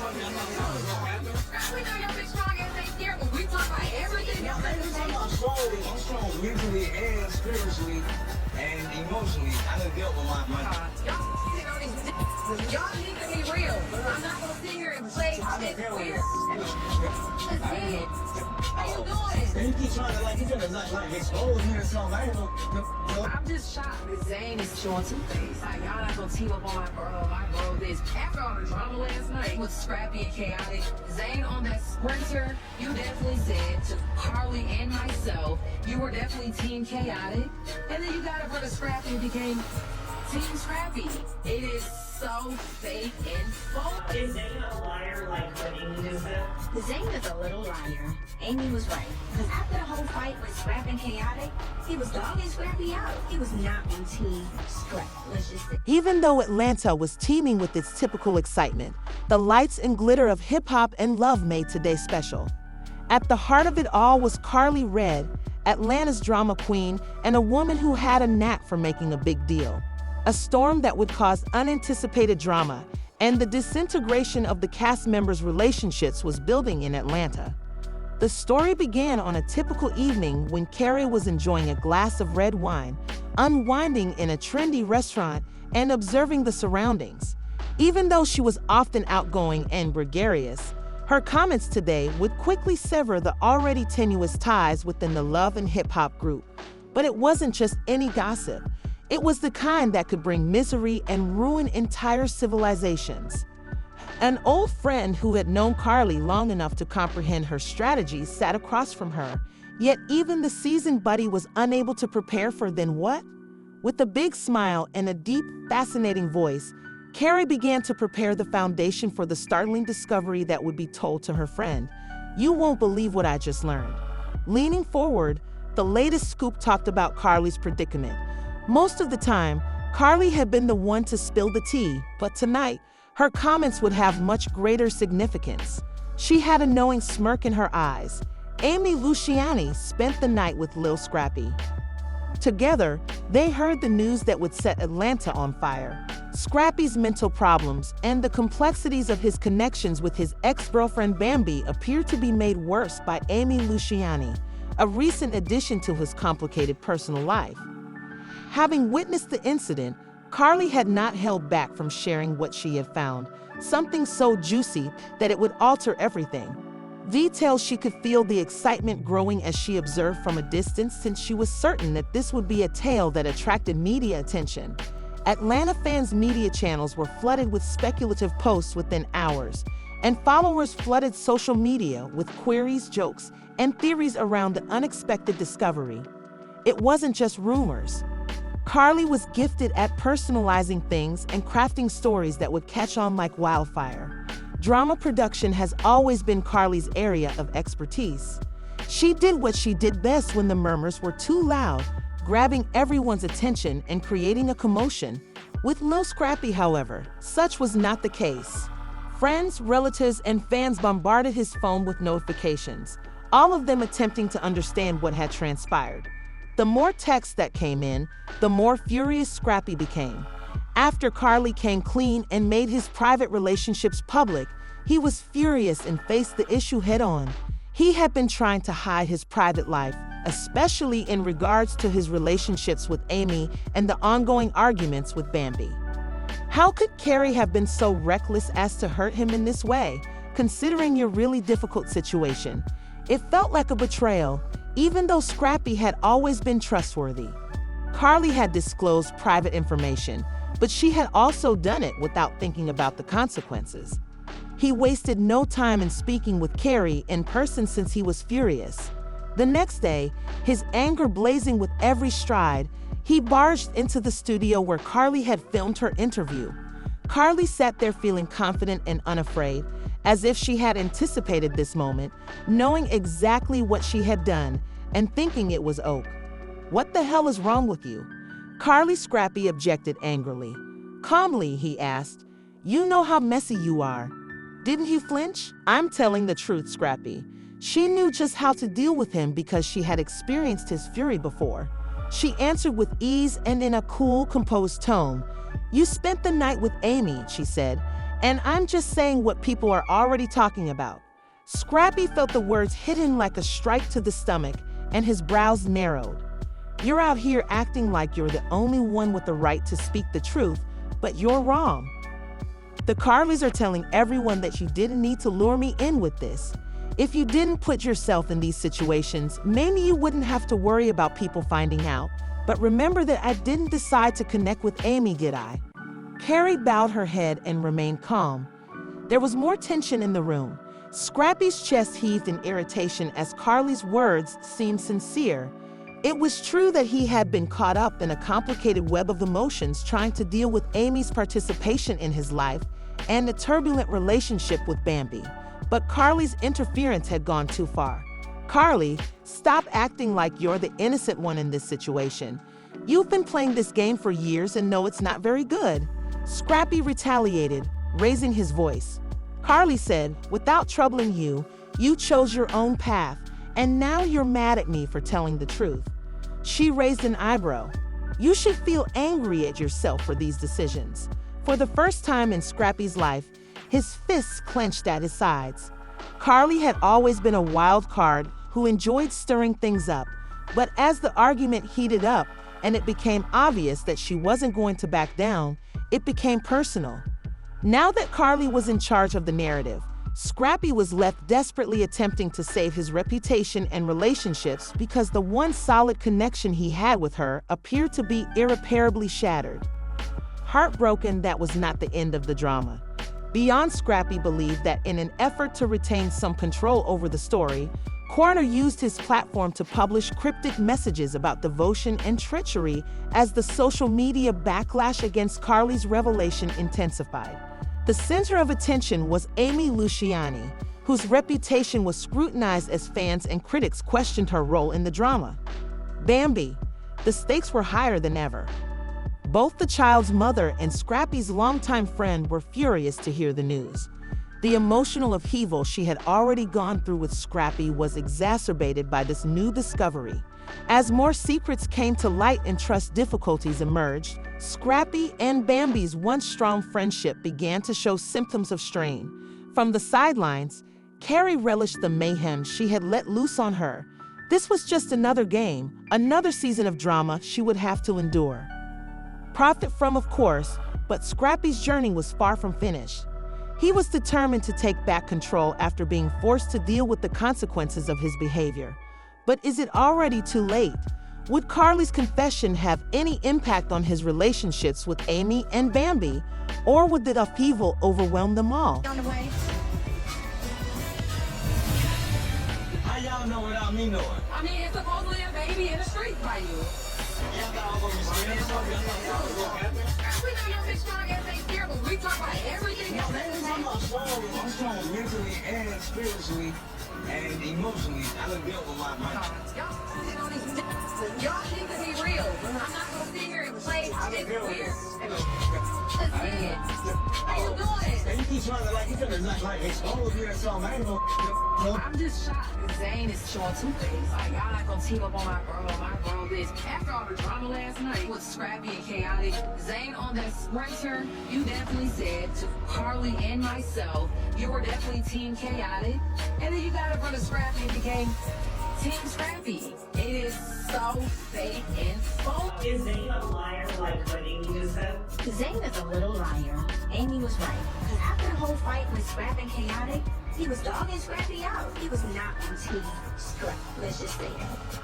We know your big strong ass ain't scared, but we talk about everything else. I'm strong mentally and spiritually and emotionally. I done dealt with my Y'all need to be real. I'm not gonna sit here and play this weird. Let's see it. How you doing? And you keep trying to like expose me or something. I ain't no. I'm just shocked that Zane is showing two-face. Like, y'all not gonna team up on my bro this. After all the drama last night with Scrappy and Chaotic, Zane on that sprinter, you definitely said to Karlie and myself, you were definitely Team Chaotic. And then you got a brother Scrappy and became Team Scrappy. It is so fake and phony. Is Zane a liar like what Amy just said? Zane is a little liar. Amy was right. Because after the whole fight with Scrap and Chaotic, he was dogging Scrappy out. He was not on Team Scrap. Let's just say. Even though Atlanta was teeming with its typical excitement, the lights and glitter of hip-hop and love made today special. At the heart of it all was Karlie Redd, Atlanta's drama queen and a woman who had a knack for making a big deal. A storm that would cause unanticipated drama, and the disintegration of the cast members' relationships was building in Atlanta. The story began on a typical evening when Carrie was enjoying a glass of red wine, unwinding in a trendy restaurant, and observing the surroundings. Even though she was often outgoing and gregarious, her comments today would quickly sever the already tenuous ties within the love and hip-hop group. But it wasn't just any gossip. It was the kind that could bring misery and ruin entire civilizations. An old friend who had known Karlie long enough to comprehend her strategies sat across from her, yet even the seasoned buddy was unable to prepare for then what? With a big smile and a deep, fascinating voice, Carrie began to prepare the foundation for the startling discovery that would be told to her friend. "You won't believe what I just learned." Leaning forward, the latest scoop talked about Karlie's predicament. Most of the time, Karlie had been the one to spill the tea, but tonight, her comments would have much greater significance. She had a knowing smirk in her eyes. Amy Luciani spent the night with Lil Scrappy. Together, they heard the news that would set Atlanta on fire. Scrappy's mental problems and the complexities of his connections with his ex-girlfriend Bambi appeared to be made worse by Amy Luciani, a recent addition to his complicated personal life. Having witnessed the incident, Karlie had not held back from sharing what she had found, something so juicy that it would alter everything. Details she could feel the excitement growing as she observed from a distance, since she was certain that this would be a tale that attracted media attention. Atlanta fans' media channels were flooded with speculative posts within hours, and followers flooded social media with queries, jokes, and theories around the unexpected discovery. It wasn't just rumors. Karlie was gifted at personalizing things and crafting stories that would catch on like wildfire. Drama production has always been Karlie's area of expertise. She did what she did best when the murmurs were too loud, grabbing everyone's attention and creating a commotion. With Lil Scrappy, however, such was not the case. Friends, relatives, and fans bombarded his phone with notifications, all of them attempting to understand what had transpired. The more texts that came in, the more furious Scrappy became. After Karlie came clean and made his private relationships public, he was furious and faced the issue head-on. He had been trying to hide his private life, especially in regards to his relationships with Amy and the ongoing arguments with Bambi. How could Carrie have been so reckless as to hurt him in this way, considering your really difficult situation? It felt like a betrayal, even though Scrappy had always been trustworthy. Karlie had disclosed private information, but she had also done it without thinking about the consequences. He wasted no time in speaking with Carrie in person since he was furious. The next day, his anger blazing with every stride, he barged into the studio where Karlie had filmed her interview. Karlie sat there feeling confident and unafraid, as if she had anticipated this moment, knowing exactly what she had done and thinking it was Oak. "What the hell is wrong with you?" Karlie Scrappy objected angrily. Calmly, he asked, "You know how messy you are." Didn't he flinch? "I'm telling the truth, Scrappy." She knew just how to deal with him because she had experienced his fury before. She answered with ease and in a cool, composed tone. "You spent the night with Amy," she said, And I'm just saying what people are already talking about. Scrappy felt the words hit him like a strike to the stomach, and his brows narrowed. You're out here acting like you're the only one with the right to speak the truth, but you're wrong. The Karlies are telling everyone that you didn't need to lure me in with this. If you didn't put yourself in these situations, maybe you wouldn't have to worry about people finding out. But remember that I didn't decide to connect with Amy, did I? Carrie bowed her head and remained calm. There was more tension in the room. Scrappy's chest heaved in irritation as Karlie's words seemed sincere. It was true that he had been caught up in a complicated web of emotions trying to deal with Amy's participation in his life and a turbulent relationship with Bambi. But Karlie's interference had gone too far. Karlie, stop acting like you're the innocent one in this situation. You've been playing this game for years and know it's not very good. Scrappy retaliated, raising his voice. Karlie said, without troubling you, you chose your own path, and now you're mad at me for telling the truth. She raised an eyebrow. You should feel angry at yourself for these decisions. For the first time in Scrappy's life, his fists clenched at his sides. Karlie had always been a wild card who enjoyed stirring things up, but as the argument heated up and it became obvious that she wasn't going to back down, it became personal. Now that Karlie was in charge of the narrative, Scrappy was left desperately attempting to save his reputation and relationships because the one solid connection he had with her appeared to be irreparably shattered. Heartbroken, that was not the end of the drama. Beyond, Scrappy believed that in an effort to retain some control over the story, Corner used his platform to publish cryptic messages about devotion and treachery as the social media backlash against Karlie's revelation intensified. The center of attention was Amy Luciani, whose reputation was scrutinized as fans and critics questioned her role in the drama. Bambi, the stakes were higher than ever. Both the child's mother and Scrappy's longtime friend were furious to hear the news. The emotional upheaval she had already gone through with Scrappy was exacerbated by this new discovery. As more secrets came to light and trust difficulties emerged, Scrappy and Bambi's once strong friendship began to show symptoms of strain. From the sidelines, Carrie relished the mayhem she had let loose on her. This was just another game, another season of drama she would have to endure. Profit from, of course, but Scrappy's journey was far from finished. He was determined to take back control after being forced to deal with the consequences of his behavior. But is it already too late? Would Karlie's confession have any impact on his relationships with Amy and Bambi, or would the upheaval overwhelm them all? On the way. How y'all know without me knowing? I mean, it's supposedly a baby in the street by you. Y'all got all gonna be scared of something. We know you're big strong ass ain't scared, but we talk about everything else. I'm strong mentally and spiritually and emotionally. I done dealt with my Y'all need to be real. I'm not gonna sit here and play this weird. How you doing? And you keep trying to like, you could like expose me or something. I ain't no. I'm just shocked. Zane is showing two things. Like, y'all not gonna team up on my bro. My bro this. After all the drama last night with Scrappy and Chaotic, Zane on that sprinter, you definitely said to Karlie and myself, you were definitely Team Chaotic. And then you got in front of Scrappy and became Team Scrappy. It is so fake and phony. Is Zane a liar like what Amy just said? Zane is a little liar. Amy was right. Because after the whole fight with Scrap and Chaotic, he was dogging Scrappy out. He was not on Team Scrap. Let's just say that.